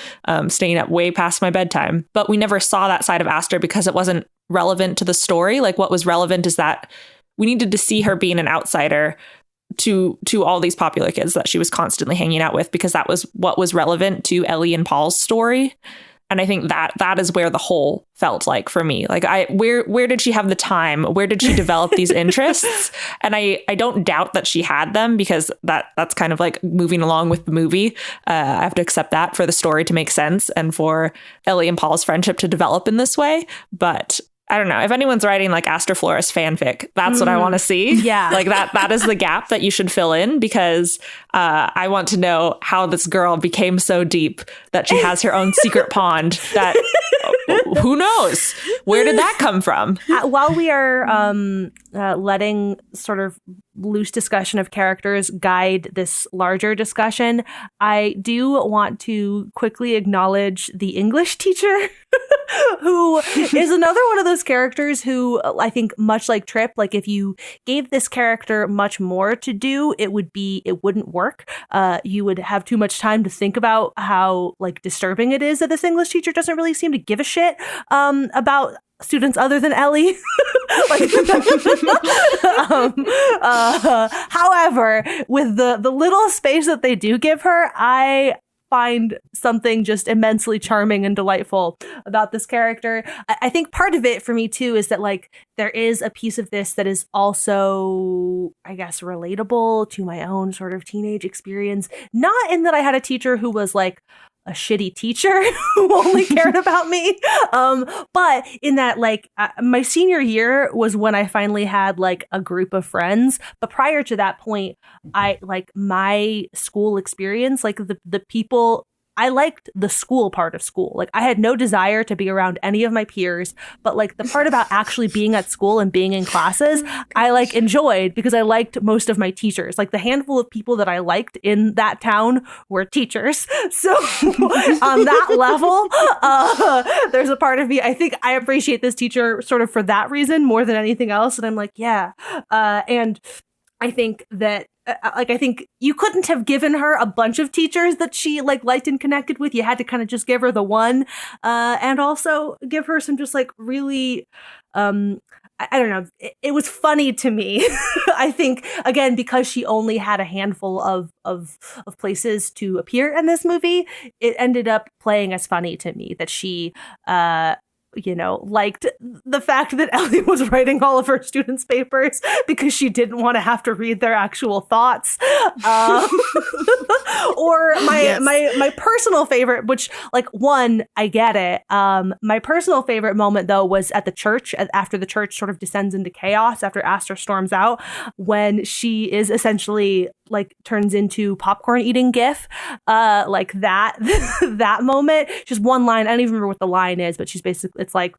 C: staying up way past my bedtime. But we never saw that side of Aster because it wasn't relevant to the story. Like what was relevant is that we needed to see her being an outsider to all these popular kids that she was constantly hanging out with, because that was what was relevant to Ellie and Paul's story. And I think that is where the whole felt like for me. Like where did she have the time? Where did she develop these interests? And I don't doubt that she had them, because that's kind of like moving along with the movie. I have to accept that for the story to make sense and for Ellie and Paul's friendship to develop in this way. But I don't know, if anyone's writing like Aster Flores fanfic, that's what I want to see.
A: Yeah.
C: Like that is the gap that you should fill in, because I want to know how this girl became so deep that she has her own secret pond that who knows? Where did that come from?
A: While we are letting sort of loose discussion of characters guide this larger discussion, I do want to quickly acknowledge the English teacher who is another one of those characters who I think, much like Trip, like if you gave this character much more to do, it wouldn't work. You would have too much time to think about how like disturbing it is that this English teacher doesn't really seem to give a shit about students other than Ellie. However, with the little space that they do give her, I find something just immensely charming and delightful about this character. I think part of it for me too is that like there is a piece of this that is also, I guess, relatable to my own sort of teenage experience. Not in that I had a teacher who was like a shitty teacher who only cared about me. But in that, like, my senior year was when I finally had like a group of friends. But prior to that point, I like my school experience, like the people, I liked the school part of school. Like I had no desire to be around any of my peers, but like the part about actually being at school and being in classes, I like enjoyed because I liked most of my teachers. Like the handful of people that I liked in that town were teachers. So on that level, there's a part of me, I think I appreciate this teacher sort of for that reason more than anything else. And I'm like, yeah. And I think that I think you couldn't have given her a bunch of teachers that she like liked and connected with. You had to kind of just give her the one, and also give her some just like really, I don't know. It was funny to me. I think again because she only had a handful of places to appear in this movie, it ended up playing as funny to me that she liked the fact that Ellie was writing all of her students' papers because she didn't want to have to read their actual thoughts. Or my personal favorite, which like one, I get it. My personal favorite moment though was at the church after the church sort of descends into chaos after Aster storms out, when she is essentially like turns into popcorn eating gif, like that that moment. Just one line. I don't even remember what the line is, but she's basically, it's like,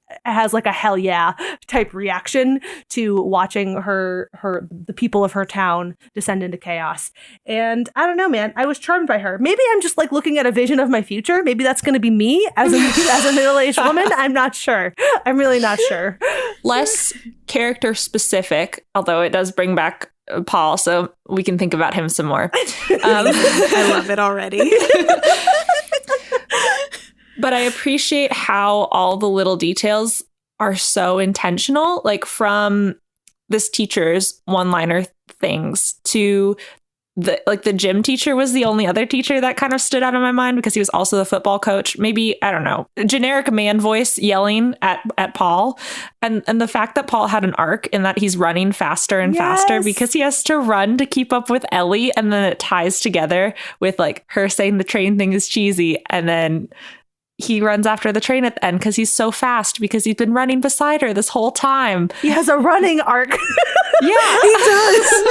A: it has like a hell yeah type reaction to watching the people of her town descend into chaos. And I don't know, man, I was charmed by her. Maybe I'm just like looking at a vision of my future. Maybe that's going to be me as a middle-aged woman. I'm not sure. I'm really not sure.
C: Less character specific, although it does bring back Paul, so we can think about him some more.
B: I love it already.
C: But I appreciate how all the little details are so intentional, like from this teacher's one-liner things to the gym teacher was the only other teacher that kind of stood out in my mind because he was also the football coach. Maybe, I don't know, generic man voice yelling at Paul. And the fact that Paul had an arc in that he's running faster and faster because he has to run to keep up with Ellie. And then it ties together with like her saying the train thing is cheesy. And then he runs after the train at the end because he's so fast because he's been running beside her this whole time.
A: He has a running arc.
C: Yeah, he does.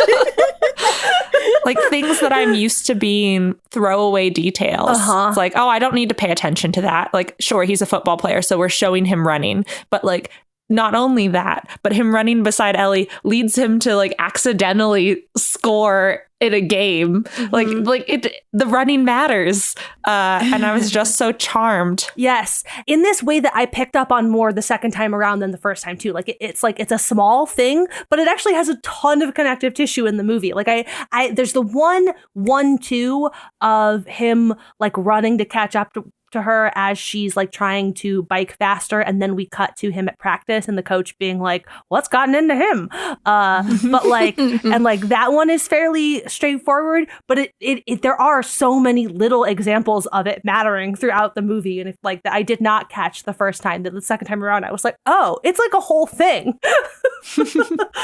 C: Like things that I'm used to being throwaway details. It's like, oh, I don't need to pay attention to that. Like, sure, he's a football player, so we're showing him running. But like, not only that, but him running beside Ellie leads him to like accidentally score in a game. The running matters. And I was just so charmed.
A: Yes. In this way that I picked up on more the second time around than the first time too. Like it's a small thing, but it actually has a ton of connective tissue in the movie. Like I there's the 1-1-2 of him like running to catch up to her as she's like trying to bike faster, and then we cut to him at practice and the coach being like, what's gotten into him? But like and like that one is fairly straightforward, but it there are so many little examples of it mattering throughout the movie, and if like that I did not catch the first time, that the second time around I was like, oh, it's like a whole thing.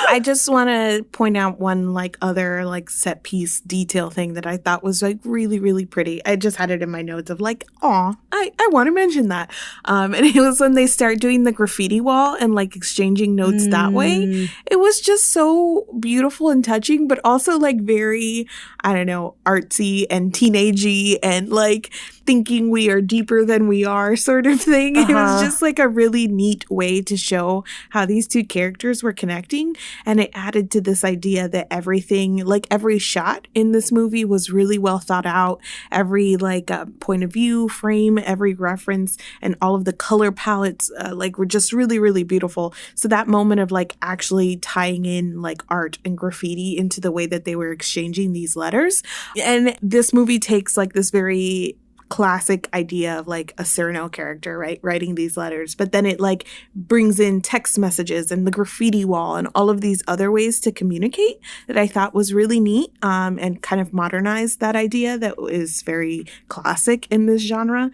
B: I just want to point out one like other like set piece detail thing that I thought was like really, really pretty. I just had it in my notes of like, aw, I want to mention that. And it was when they start doing the graffiti wall and like exchanging notes that way. It was just so beautiful and touching, but also like very, I don't know, artsy and teenagey and like thinking we are deeper than we are sort of thing. It was just like a really neat way to show how these two characters were connecting. And it added to this idea that everything, like every shot in this movie was really well thought out. Every like point of view, frame, every reference, and all of the color palettes like were just really, really beautiful. So that moment of like actually tying in like art and graffiti into the way that they were exchanging these letters. And this movie takes like this very classic idea of like a Cyrano character, right, writing these letters, but then it like brings in text messages and the graffiti wall and all of these other ways to communicate that I thought was really neat, and kind of modernized that idea that is very classic in this genre.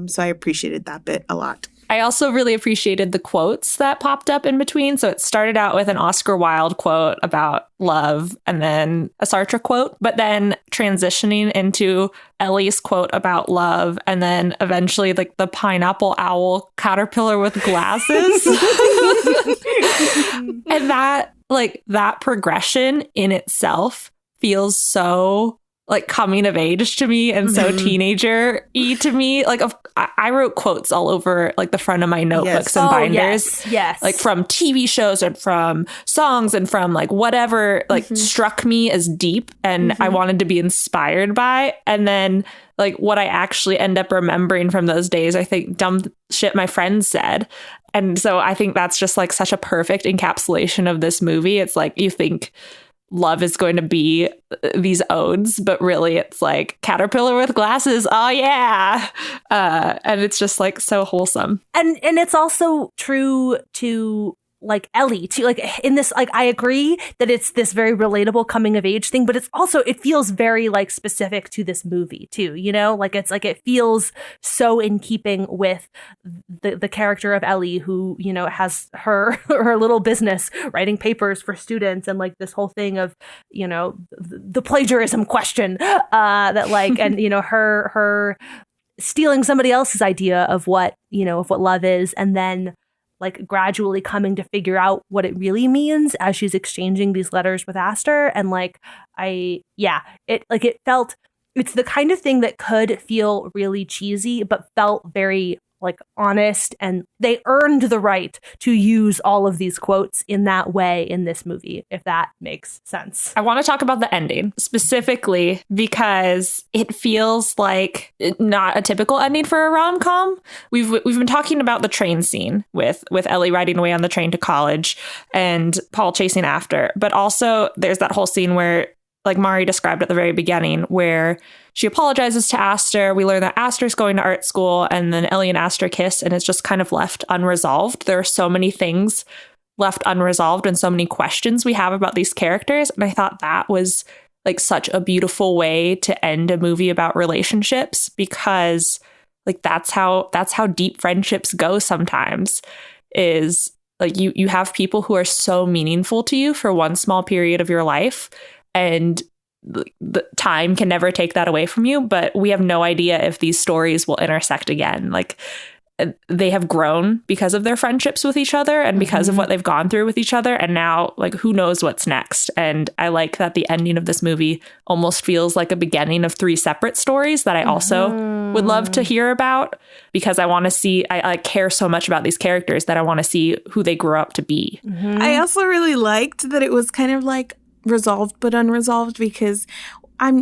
B: So I appreciated that bit a lot.
C: I also really appreciated the quotes that popped up in between. So it started out with an Oscar Wilde quote about love and then a Sartre quote, but then transitioning into Ellie's quote about love and then eventually like the pineapple owl caterpillar with glasses. And that progression in itself feels so like coming of age to me and so teenager-y to me. Like I wrote quotes all over like the front of my notebooks and binders.
A: Yes.
C: Like from TV shows and from songs and from like whatever like struck me as deep and I wanted to be inspired by. And then like what I actually end up remembering from those days, I think dumb shit my friends said. And so I think that's just like such a perfect encapsulation of this movie. It's like you think love is going to be these odes, but really it's like caterpillar with glasses. Oh yeah. And it's just like so wholesome.
A: And it's also true to like Ellie too, like in this, like I agree that it's this very relatable coming of age thing, but it's also, it feels very like specific to this movie too, you know, like it's like it feels so in keeping with the character of Ellie, who, you know, has her little business writing papers for students and like this whole thing of, you know, the plagiarism question that like, and you know, her stealing somebody else's idea of what, you know, of what love is, and then like gradually coming to figure out what it really means as she's exchanging these letters with Aster. And like, it's the kind of thing that could feel really cheesy, but felt very like honest, and they earned the right to use all of these quotes in that way in this movie, if that makes sense.
C: I want to talk about the ending specifically because it feels like not a typical ending for a rom-com. We've been talking about the train scene with Ellie riding away on the train to college and Paul chasing after, but also there's that whole scene where, like Mari described at the very beginning, where she apologizes to Aster. We learn that Aster's going to art school, and then Ellie and Aster kiss, and it's just kind of left unresolved. There are so many things left unresolved and so many questions we have about these characters. And I thought that was like such a beautiful way to end a movie about relationships, because like that's how deep friendships go sometimes, is like you have people who are so meaningful to you for one small period of your life, and the time can never take that away from you, but we have no idea if these stories will intersect again. Like they have grown because of their friendships with each other and because of what they've gone through with each other. And now like, who knows what's next? And I like that the ending of this movie almost feels like a beginning of 3 separate stories that I also would love to hear about, because I want to see, I care so much about these characters that I want to see who they grow up to be.
B: I also really liked that it was kind of like resolved but unresolved, because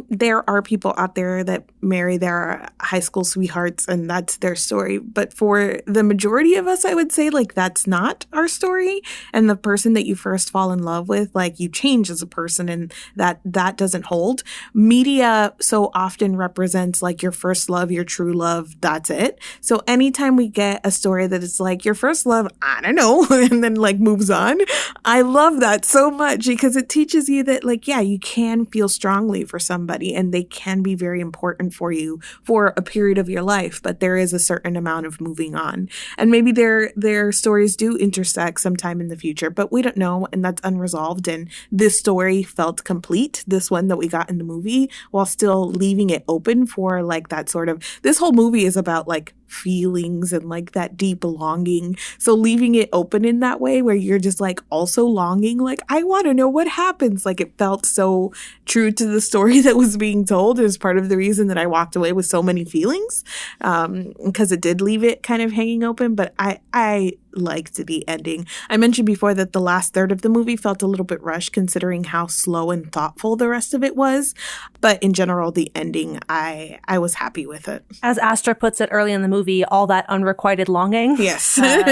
B: there are people out there that marry their high school sweethearts and that's their story. But for the majority of us, I would say like that's not our story. And the person that you first fall in love with, like you change as a person, and that doesn't hold. Media so often represents like your first love, your true love. That's it. So anytime we get a story that is like your first love, I don't know, and then like moves on, I love that so much, because it teaches you that like, yeah, you can feel strongly for somebody, and they can be very important for you for a period of your life, but there is a certain amount of moving on. And maybe their stories do intersect sometime in the future, but we don't know, and that's unresolved. And this story felt complete, this one that we got in the movie, while still leaving it open for like that sort of, this whole movie is about like feelings and like that deep longing. So leaving it open in that way where you're just like also longing, like, I want to know what happens. Like it felt so true to the story that was being told. It was part of the reason that I walked away with so many feelings, because it did leave it kind of hanging open. But I liked the ending. I mentioned before that the last third of the movie felt a little bit rushed considering how slow and thoughtful the rest of it was. But in general, the ending, I was happy with it.
A: As Astor puts it early in the movie, all that unrequited longing.
B: Yes.
C: And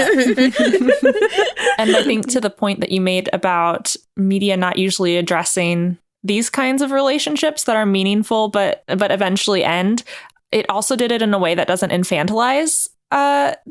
C: I think to the point that you made about media not usually addressing these kinds of relationships that are meaningful but eventually end, it also did it in a way that doesn't infantilize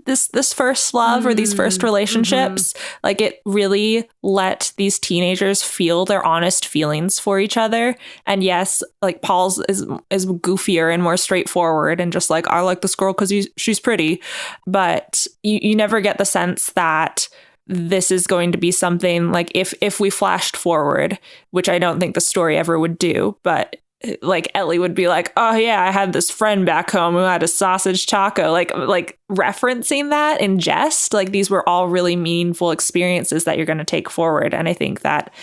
C: this first love or these first relationships. Like it really let these teenagers feel their honest feelings for each other. And yes, like Paul's is goofier and more straightforward and just like, I like this girl because she's pretty, but you never get the sense that this is going to be something like if we flashed forward, which I don't think the story ever would do, but like Ellie would be like, oh yeah, I had this friend back home who had a sausage taco, like referencing that in jest. Like these were all really meaningful experiences that you're going to take forward. And I think that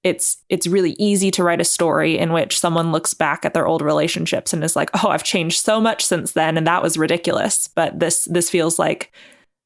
C: it's really easy to write a story in which someone looks back at their old relationships and is like, oh, I've changed so much since then, and that was ridiculous. But this feels like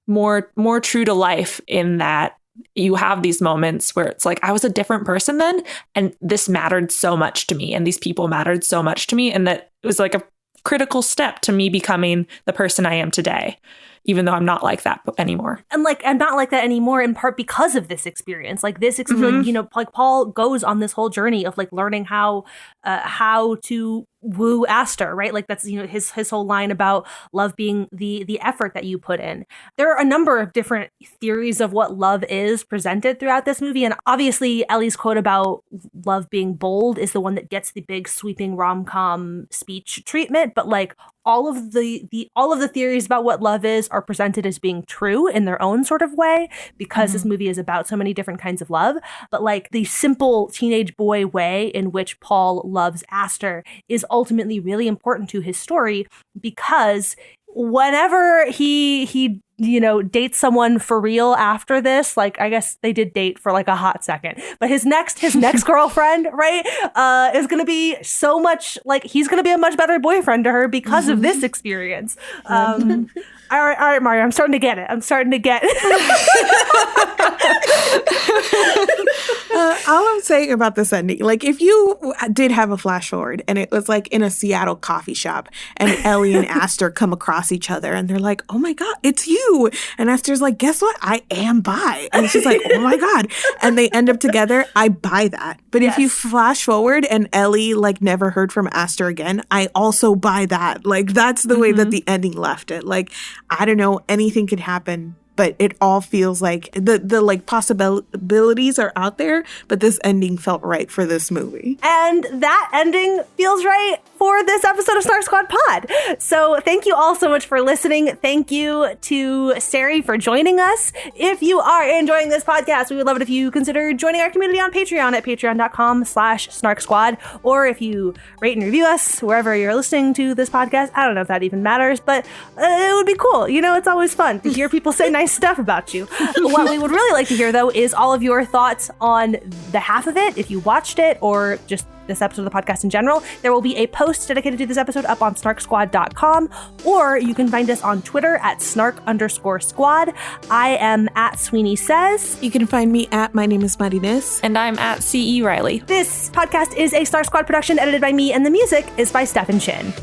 C: more true to life in that you have these moments where it's like, I was a different person then, and this mattered so much to me, and these people mattered so much to me, and that it was like a critical step to me becoming the person I am today, even though I'm not like that anymore.
A: And like, I'm not like that anymore in part because of this experience. Like this experience, you know, like Paul goes on this whole journey of like learning how to woo Astor, right? Like that's, you know, his whole line about love being the effort that you put in. There are a number of different theories of what love is presented throughout this movie. And obviously Ellie's quote about love being bold is the one that gets the big sweeping rom-com speech treatment. But like all of the theories about what love is are presented as being true in their own sort of way, because this movie is about so many different kinds of love. But like the simple teenage boy way in which Paul loves Astor is ultimately really important to his story, because whenever he you know, dates someone for real after this, like I guess they did date for like a hot second, but his next girlfriend, right, is gonna be so much like, he's gonna be a much better boyfriend to her because of this experience. All right, Mario, I'm starting to get it.
B: All I'm saying about this ending, like if you did have a flash forward and it was like in a Seattle coffee shop and Ellie and Astor come across each other and they're like, oh my God, it's you. And Astor's like, guess what? I am bi. And she's like, oh my God. And they end up together. I buy that. But if you flash forward and Ellie like never heard from Astor again, I also buy that. Like that's the way that the ending left it. Like, I don't know, anything could happen, but it all feels like the like possibilities are out there, but this ending felt right for this movie.
A: And that ending feels right for this episode of Snark Squad Pod. So thank you all so much for listening. Thank you to Sari for joining us. If you are enjoying this podcast, we would love it if you consider joining our community on Patreon at patreon.com/SnarkSquad. Or if you rate and review us wherever you're listening to this podcast. I don't know if that even matters, but it would be cool. You know, it's always fun to hear people say nice stuff about you. What we would really like to hear, though, is all of your thoughts on the half of it, if you watched it, or just this episode of the podcast in general. There will be a post dedicated to this episode up on SnarkSquad.com, or you can find us on Twitter at @Snark_squad. I am at Sweeney Says.
B: You can find me at My Name is Mightiness.
C: And I'm at CE Riley.
A: This podcast is a Snark Squad production edited by me, and the music is by Stefan Chin.